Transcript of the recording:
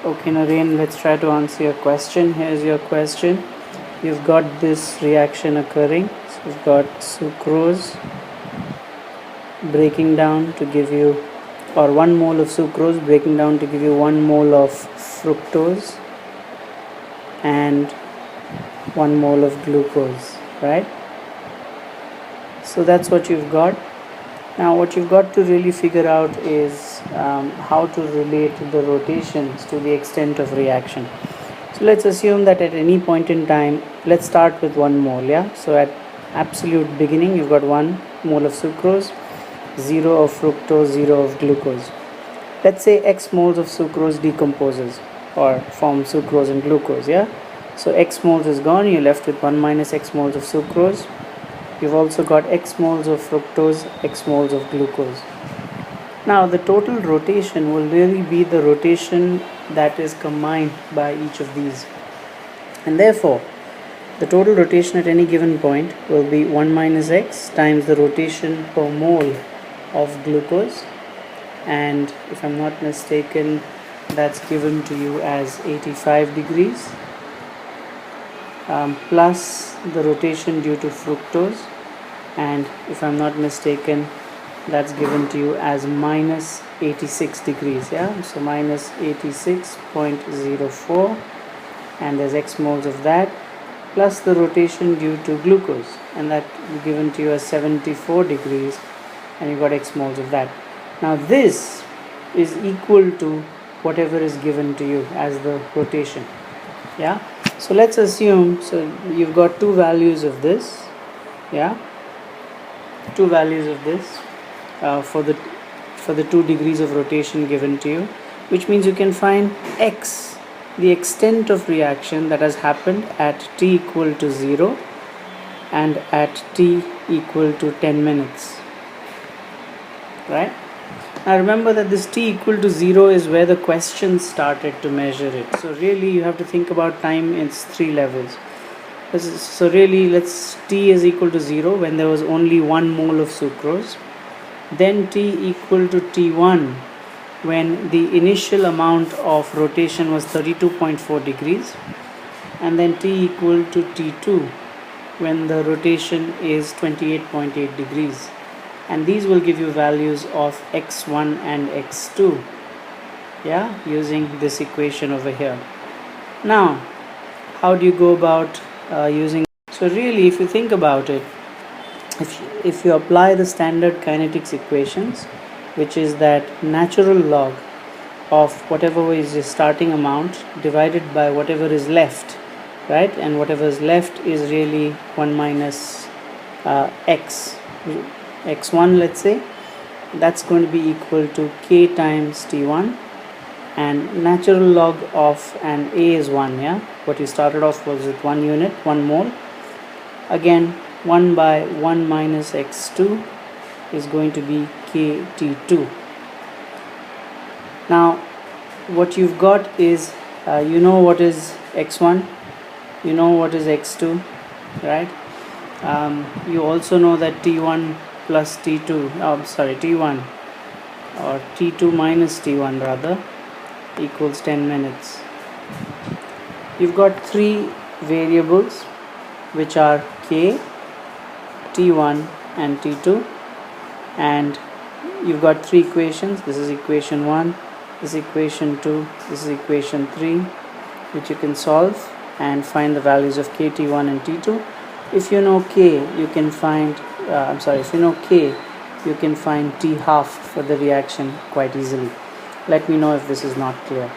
Okay, Naren, let's try to answer your question. Here's your question. You've got this reaction occurring. So you've got sucrose breaking down to give you, or 1 mole of sucrose breaking down to give you 1 mole of fructose and 1 mole of glucose, right? So that's what you've got. Now what you've got to really figure out is how to relate the rotations to the extent of reaction. So let's assume that at any point in time, let's start with 1 mole, yeah? So at absolute beginning, you've got 1 mole of sucrose, 0 of fructose, 0 of glucose. Let's say x moles of sucrose decomposes or forms sucrose and glucose, yeah? So x moles is gone, you're left with 1 minus x moles of sucrose. You've also got x moles of fructose, x moles of glucose. Now the total rotation will really be the rotation that is combined by each of these. And therefore, the total rotation at any given point will be 1 minus x times the rotation per mole of glucose. And if I'm not mistaken, that's given to you as 85 degrees. Plus the rotation due to fructose, and if I'm not mistaken, that's given to you as minus 86 degrees, yeah? So minus 86.04, and there's x moles of that, plus the rotation due to glucose, and that given to you as 74 degrees, and you got x moles of that. Now this is equal to whatever is given to you as the rotation, yeah? So let's assume, so you've got two values of this, yeah, two values of this for the 2 degrees of rotation given to you, which means you can find x, the extent of reaction that has happened at t equal to 0 and at t equal to 10 minutes, right? Now remember that this t equal to 0 is where the question started to measure it. So really you have to think about time in 3 levels. So really t is equal to 0 when there was only 1 mole of sucrose. Then t equal to t1 when the initial amount of rotation was 32.4 degrees. And then t equal to t2 when the rotation is 28.8 degrees. And these will give you values of x1 and x2, yeah, using this equation over here. Now how do you go about using? So really, if you think about it, if you apply the standard kinetics equations, which is that natural log of whatever is the starting amount divided by whatever is left, right? And whatever is left is really 1 minus x1, let's say, that's going to be equal to k times t1, and natural log of, and a is 1, yeah, what you started off was with 1 unit, 1 mole, again 1 by 1 minus x2 is going to be kt2. Now what you've got is you know what is x1, you know what is x2, right? You also know that t1 plus t2, t1 or t2 minus t1 rather equals 10 minutes. You've got 3 variables which are k, t1 and t2, and you've got 3 equations. This is equation 1, this is equation 2, this is equation 3, which you can solve and find the values of k, t1 and t2. If you know k, you can find if you know k, you can find t half for the reaction quite easily. Let me know if this is not clear.